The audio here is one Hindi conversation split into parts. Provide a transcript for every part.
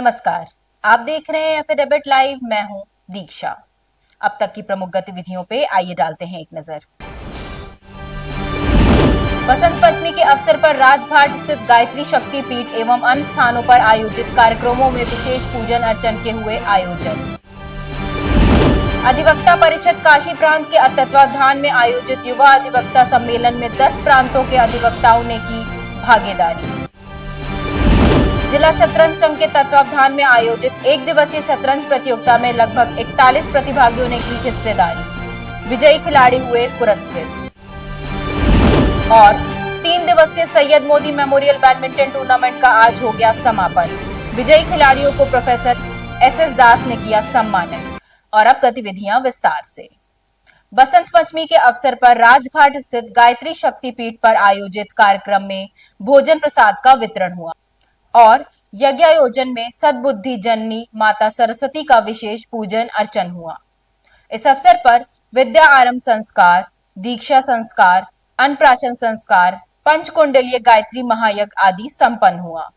नमस्कार, आप देख रहे हैं एफिडेविट लाइव। मैं हूं दीक्षा। अब तक की प्रमुख गतिविधियों पे आइए डालते हैं एक नजर। बसंत पंचमी के अवसर पर राजघाट स्थित गायत्री शक्ति पीठ एवं अन्य स्थानों पर आयोजित कार्यक्रमों में विशेष पूजन अर्चन के हुए आयोजन। अधिवक्ता परिषद काशी प्रांत के तत्वावधान में आयोजित युवा अधिवक्ता सम्मेलन में 10 प्रांतों के अधिवक्ताओं ने की भागीदारी। जिला शतरंज संघ के तत्वावधान में आयोजित एक दिवसीय शतरंज प्रतियोगिता में लगभग 41 प्रतिभागियों ने की हिस्सेदारी। विजयी खिलाड़ी हुए पुरस्कृत। और 3 दिवसीय Syed Modi memorial badminton tournament का आज हो गया समापन। विजयी खिलाड़ियों को प्रोफेसर SS दास ने किया सम्मानित। और अब गतिविधियां विस्तार से। बसंत पंचमी के अवसर पर राजघाट स्थित गायत्री शक्तिपीठ पर आयोजित कार्यक्रम में भोजन प्रसाद का वितरण हुआ और यज्ञायोजन में सद्बुद्धि जननी माता सरस्वती का विशेष पूजन अर्चन हुआ। इस अवसर पर विद्या आरंभ संस्कार, दीक्षा संस्कार, अन्नप्राशन संस्कार, पंचकुंडलीय गायत्री महायज्ञ आदि संपन्न हुआ।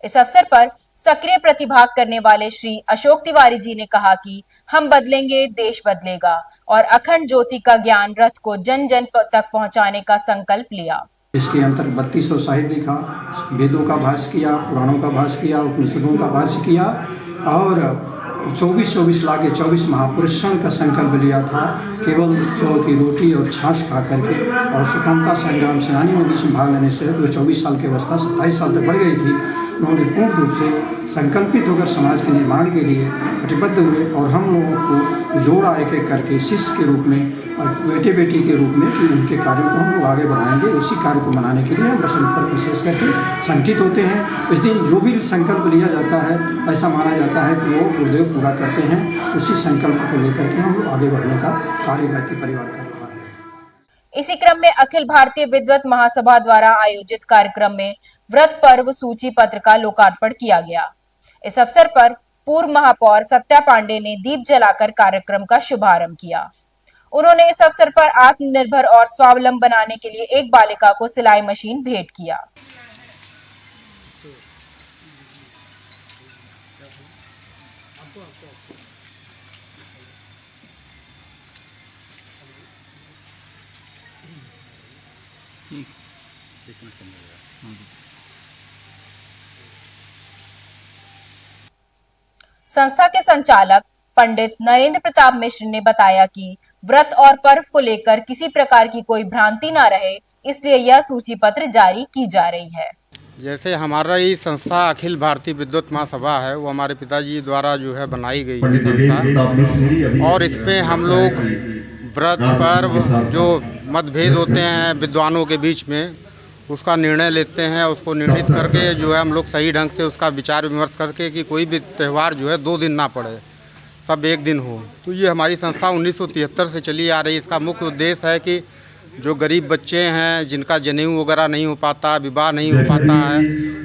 इस अवसर पर सक्रिय प्रतिभाग करने वाले श्री अशोक तिवारी जी ने कहा कि हम बदलेंगे, देश बदलेगा और अखंड ज्योति का ज्ञान रथ को जन जन तक पहुंचाने का संकल्प लिया। इसके अंतर्गत 3200 साहित्य लिखा, वेदों का भाष्य किया, पुराणों का भाष्य किया, उपनिषदों का भाष्य किया और 24 लाख 24 महापुरुषों का संकल्प लिया था। केवल चौल की रोटी और छाछ खा करके और स्वतंत्रता संग्राम सेनानियों में भाग लेने से जो 24 साल की अवस्था 27 साल तक बढ़ गई थी, उन्होंने पूर्ण रूप से संकल्पित होकर समाज के निर्माण के लिए कटिबद्ध हुए और हम लोगों को जोड़ा एक एक करके शिष्य के रूप में और बेटे बेटी के रूप में कि उनके कार्यों को हम लोग आगे बढ़ाएंगे। उसी कार्य को मनाने के लिए हम बसंत पर विशेष करके संगठित होते हैं। इस दिन जो भी संकल्प लिया जाता है ऐसा माना जाता है कि वो गुरुदेव पूरा करते हैं। उसी संकल्प को लेकर के हम लोग आगे बढ़ने का कार्य गायत्री परिवार कर रहा है। इसी क्रम में अखिल भारतीय विद्वत महासभा द्वारा आयोजित कार्यक्रम में व्रत पर्व सूची पत्र का लोकार्पण किया गया। इस अवसर पर पूर्व महापौर सत्या पांडे ने दीप जलाकर कार्यक्रम का शुभारंभ किया। उन्होंने इस अवसर पर आत्मनिर्भर और स्वावलंबन बनाने के लिए एक बालिका को सिलाई मशीन भेंट किया। संस्था के संचालक पंडित नरेंद्र प्रताप मिश्र ने बताया कि व्रत और पर्व को लेकर किसी प्रकार की कोई भ्रांति न रहे, इसलिए यह सूची पत्र जारी की जा रही है। जैसे हमारा ये संस्था अखिल भारतीय विद्वत महासभा है, वो हमारे पिताजी द्वारा जो है बनाई गई है संस्था, और इस पे हम लोग व्रत पर्व जो मतभेद होते हैं विद्वानों के बीच में उसका निर्णय लेते हैं। उसको निर्णित करके जो है हम लोग सही ढंग से उसका विचार विमर्श करके कि कोई भी त्यौहार जो है 2 दिन ना पड़े, सब एक दिन हो। तो ये हमारी संस्था 1973 से चली आ रही है। इसका मुख्य उद्देश्य है कि जो गरीब बच्चे हैं जिनका जनेऊ वगैरह नहीं हो पाता, विवाह नहीं हो पाता है,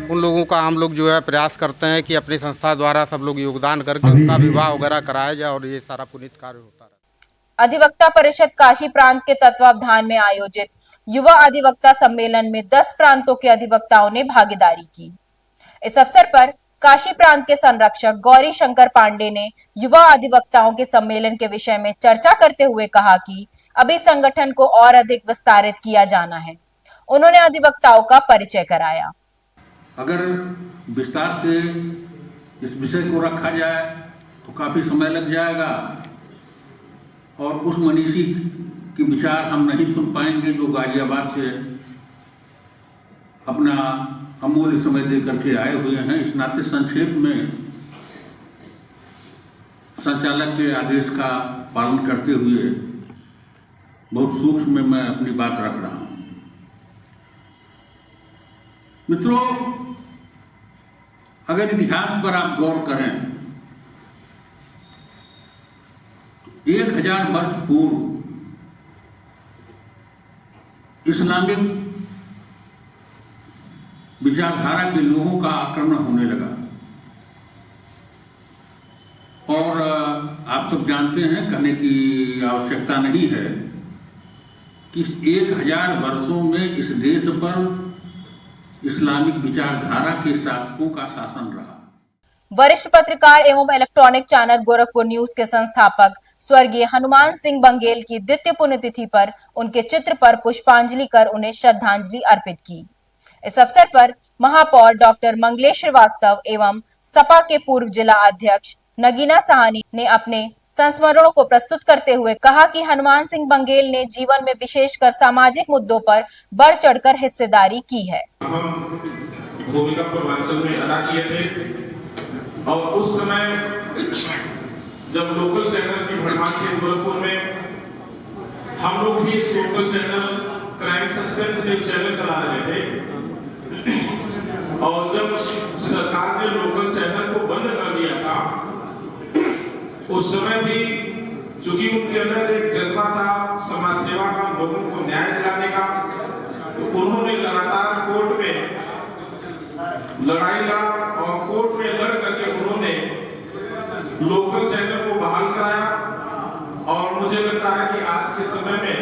उन लोगों का हम लोग जो है प्रयास करते हैं कि अपनी संस्था द्वारा सब लोग योगदान करके उनका विवाह वगैरह कराया जाए और ये सारा पुनीत कार्य होता है। अधिवक्ता परिषद काशी प्रांत के तत्वावधान में आयोजित युवा अधिवक्ता सम्मेलन में 10 प्रांतों के अधिवक्ताओं ने भागीदारी की। इस अवसर पर काशी प्रांत के संरक्षक गौरी शंकर पांडे ने युवा अधिवक्ताओं के सम्मेलन के विषय में चर्चा करते हुए कहा कि अभी संगठन को और अधिक विस्तारित किया जाना है। उन्होंने अधिवक्ताओं का परिचय कराया। अगर विस्तार से इस विषय को रखा जाए तो काफी समय लग जाएगा और उस मनीषी के विचार हम नहीं सुन पाएंगे जो गाजियाबाद से अपना अमूल्य समय दे करके आए हुए हैं। इस नाते संक्षेप में संचालक के आदेश का पालन करते हुए बहुत सूक्ष्म में मैं अपनी बात रख रहा हूं। मित्रों, अगर इतिहास पर आप गौर करें तो 1000 वर्ष पूर्व इस्लामिक विचारधारा के लोगों का आक्रमण होने लगा। और आप सब जानते हैं, कहने की आवश्यकता नहीं है कि इस 1000 वर्षों में इस देश पर इस्लामिक विचारधारा के शासकों का शासन रहा। वरिष्ठ पत्रकार एवं इलेक्ट्रॉनिक चैनल गोरखपुर न्यूज के संस्थापक स्वर्गीय हनुमान सिंह बंगेल की द्वितीय पुण्यतिथि पर उनके चित्र पर पुष्पांजलि कर उन्हें श्रद्धांजलि अर्पित की। इस अवसर पर महापौर डॉक्टर मंगलेश श्रीवास्तव एवं सपा के पूर्व जिला अध्यक्ष नगीना साहनी ने अपने संस्मरणों को प्रस्तुत करते हुए कहा कि हनुमान सिंह बंगेल ने जीवन में विशेषकर सामाजिक मुद्दों पर बढ़ चढ़कर हिस्सेदारी की है। भूमिका पूर्वांचल में अदा किए थे और उस समय जब लोकल चैनल की भरमार थी गोरखपुर में, हम लोग भी इस लोकल चैनल क्राइम सस्पेंस एक चैनल चला रहे थे और जब सरकार ने लोकल चैनल को बंद कर दिया था, उस समय भी चूंकि उनके अंदर एक जज्बा था समाज सेवा का, लोगों को न्याय दिलाने का, तो उन्होंने लगातार कोर्ट में लड़ाई लड़ा और कोर्ट में लड़ करके उन्होंने लोकल चैनल को बहाल कराया। और मुझे लगता है कि आज के समय में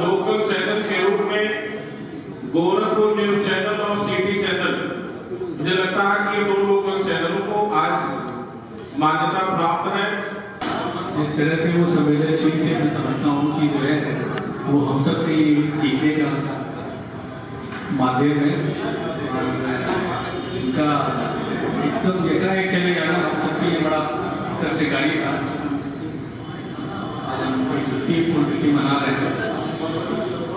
लोकल चैनल के रूप में गोरखपुर न्यूज चैनल और सिटी चैनल, मुझे लगता है कि दो लोकल चैनलों को आज मान्यता प्राप्त है। जिस तरह से वो संवेदनशील थे, मैं समझता हूँ कि जो है वो हम सब के लिए सीखने का माध्यम है। उनका एकदम एकाएक चले जाना हम सबके लिए बड़ा कष्टकारी था। द्वितीय पुण्यतिथि मना रहे हैं,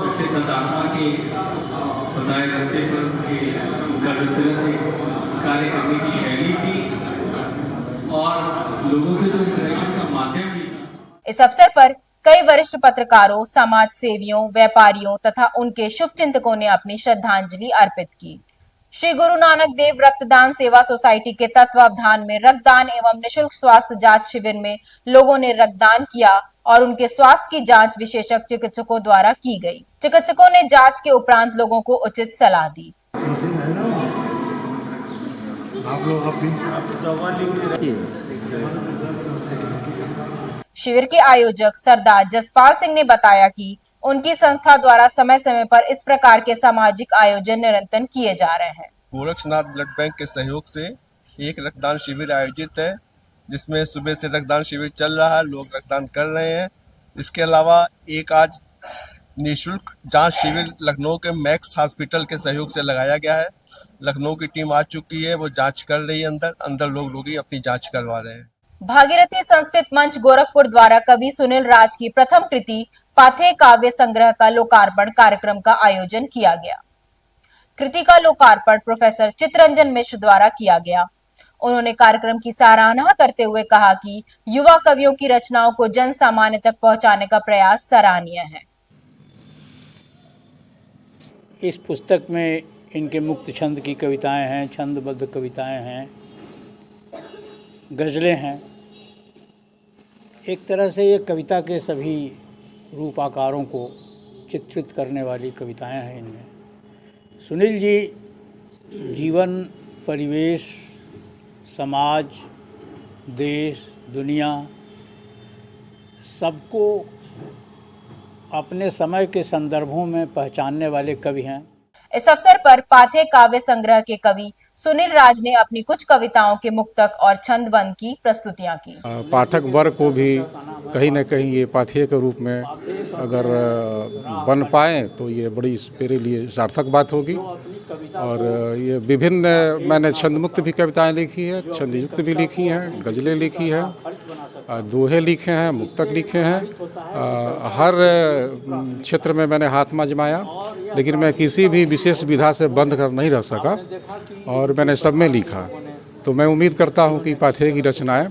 ऐसे सदात्मा के बताए रास्ते पर उनका जिस तरह से कार्य करने की शैली थी और लोगों से तो इंटरेक्शन का माध्यम भी था। इस अवसर पर कई वरिष्ठ पत्रकारों, समाज सेवियों, व्यापारियों तथा उनके शुभचिंतकों ने अपनी श्रद्धांजलि अर्पित की। श्री गुरु नानक देव रक्तदान सेवा सोसाइटी के तत्वावधान में रक्तदान एवं निःशुल्क स्वास्थ्य जांच शिविर में लोगों ने रक्तदान किया और उनके स्वास्थ्य की जांच विशेषज्ञ चिकित्सकों द्वारा की गई। चिकित्सकों ने जांच के उपरांत लोगों को उचित सलाह दी। शिविर के आयोजक सरदार जसपाल सिंह ने बताया कि उनकी संस्था द्वारा समय समय पर इस प्रकार के सामाजिक आयोजन निरंतर किए जा रहे हैं। गोरक्षनाथ ब्लड बैंक के सहयोग से एक रक्तदान शिविर आयोजित है, जिसमें सुबह से रक्तदान शिविर चल रहा है, लोग रक्तदान कर रहे हैं। इसके अलावा एक आज निःशुल्क जांच शिविर लखनऊ के मैक्स हॉस्पिटल के सहयोग से लगाया गया है। लखनऊ की टीम आ चुकी है, वो जांच कर रही है, अंदर लोग ही अपनी जांच करवा रहे हैं। भागीरथी संस्कृत मंच गोरखपुर द्वारा कवि सुनील राज की प्रथम कृति पाथे काव्य संग्रह का लोकार्पण कार्यक्रम का आयोजन किया गया। कृति का लोकार्पण प्रोफेसर चित्तरंजन मिश्र द्वारा किया गया। उन्होंने कार्यक्रम की सराहना करते हुए कहा कि युवा कवियों की रचनाओं को जन सामान्य तक पहुंचाने का प्रयास सराहनीय है। इस पुस्तक में इनके मुक्त छंद की कविताएं हैं, छंदबद्ध कविताएं हैं, गज़लें हैं। एक तरह से ये कविता के सभी रूप आकारों को चित्रित करने वाली कविताएं हैं इनमें। सुनील जी जीवन, परिवेश, समाज, देश, दुनिया सबको अपने समय के संदर्भों में पहचानने वाले कवि हैं। इस अवसर पर पाथे काव्य संग्रह के कवि सुनील राज ने अपनी कुछ कविताओं के मुक्तक और छंदबंद की प्रस्तुतियां की। पाठक वर्ग को भी कहीं न कहीं ये पाथेय के रूप में अगर बन पाए तो ये बड़ी मेरे लिए सार्थक बात होगी। और ये विभिन्न मैंने छंदमुक्त भी कविताएं लिखी है, छंदयुक्त भी लिखी हैं, गज़लें लिखी हैं, दोहे लिखे हैं, मुक्तक लिखे हैं। हर क्षेत्र में मैंने हाथ आजमाया, लेकिन मैं किसी भी विशेष विधा से बंद कर नहीं रह सका और मैंने सब में लिखा। तो मैं उम्मीद करता हूँ कि पाथेय की रचनाएं,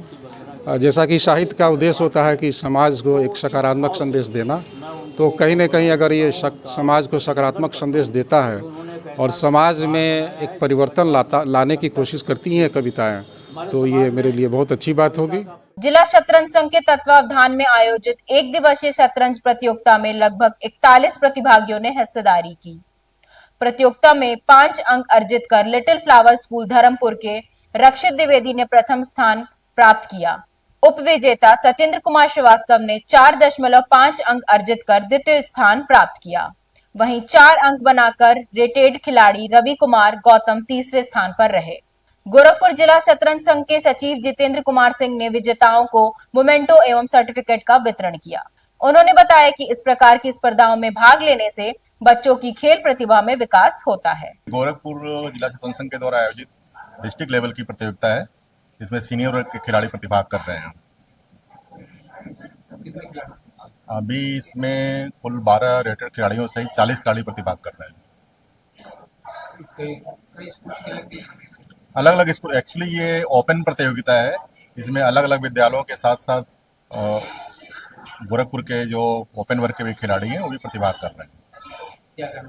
जैसा कि साहित्य का उद्देश्य होता है कि समाज को एक सकारात्मक संदेश देना, तो कहीं न कहीं अगर ये समाज को सकारात्मक संदेश देता है और समाज में एक परिवर्तन लाने की कोशिश करती हैं कविताएं, तो ये मेरे लिए बहुत अच्छी बात होगी। जिला शतरंज संघ के तत्वावधान में आयोजित एक दिवसीय शतरंज प्रतियोगिता में लगभग 41 प्रतिभागियों ने हिस्सेदारी की। प्रतियोगिता में 5 अंक अर्जित कर लिटिल फ्लावर स्कूल धर्मपुर के रक्षित द्विवेदी ने प्रथम स्थान प्राप्त किया। उप विजेता सचिंद्र कुमार श्रीवास्तव ने 4.5 अंक अर्जित कर द्वितीय स्थान प्राप्त किया। वहीं 4 अंक बनाकर रेटेड खिलाड़ी रवि कुमार गौतम तीसरे स्थान पर रहे। गोरखपुर जिला शतरंज संघ के सचिव जितेंद्र कुमार सिंह ने विजेताओं को मोमेंटो एवं सर्टिफिकेट का वितरण किया। उन्होंने बताया कि इस प्रकार की स्पर्धाओं में भाग लेने से बच्चों की खेल प्रतिभा में विकास होता है। गोरखपुर जिला शतरंज संघ के द्वारा आयोजित डिस्ट्रिक्ट लेवल की प्रतियोगिता है। इसमें सीनियर वर्ग के खिलाड़ी प्रतिभाग कर रहे हैं। अभी इसमें कुल 12 रेटेड खिलाड़ियों सहित 40 खिलाड़ी प्रतिभाग कर रहे हैं। अलग अलग स्कूल, एक्चुअली ये ओपन प्रतियोगिता है। इसमें अलग अलग विद्यालयों के साथ साथ गोरखपुर के जो ओपन वर्ग के भी खिलाड़ी हैं वो भी प्रतिभाग कर रहे हैं।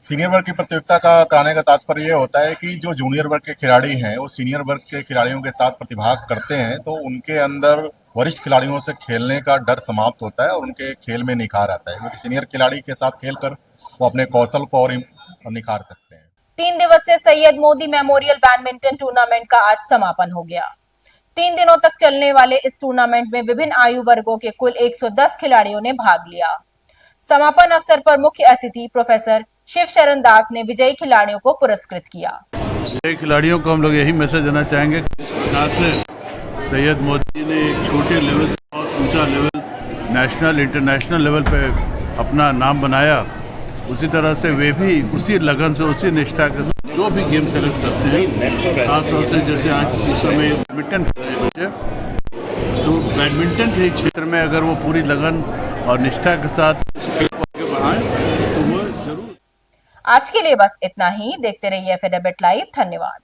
सीनियर वर्ग की प्रतियोगिता का कराने का तात्पर्य ये होता है कि जो जूनियर वर्ग के खिलाड़ी हैं वो सीनियर वर्ग के खिलाड़ियों के साथ प्रतिभाग करते हैं तो उनके अंदर वरिष्ठ खिलाड़ियों से खेलने का डर समाप्त होता है और उनके खेल में निखार आता है, क्योंकि सीनियर खिलाड़ी के साथ खेलकर वो अपने कौशल को और निखार सकते हैं। 3 दिवसीय Syed Modi memorial badminton tournament का आज समापन हो गया। 3 दिनों तक चलने वाले इस टूर्नामेंट में विभिन्न आयु वर्गों के कुल 110 खिलाड़ियों ने भाग लिया। समापन अवसर पर मुख्य अतिथि प्रोफेसर शिव शरण दास ने विजयी खिलाड़ियों को पुरस्कृत किया। विजयी खिलाड़ियों को हम लोग यही मैसेज देना चाहेंगे कि जिस प्रकार से सैयद मोदी ने एक छोटे लेवल से और ऊंचा लेवल नेशनल इंटरनेशनल लेवल पे अपना नाम बनाया, उसी तरह से वे भी उसी लगन से उसी निष्ठा के साथ जो भी गेम सेलेक्ट करते हैं, खासतौर से जैसे आज इस समय बैडमिंटन खेल रहे बच्चे, तो बैडमिंटन के क्षेत्र में अगर वो पूरी लगन और निष्ठा के साथ खेल को आगे बढ़ाएं तो वो जरूर। आज के लिए बस इतना ही। देखते रहिए FA डेबेट लाइव। धन्यवाद।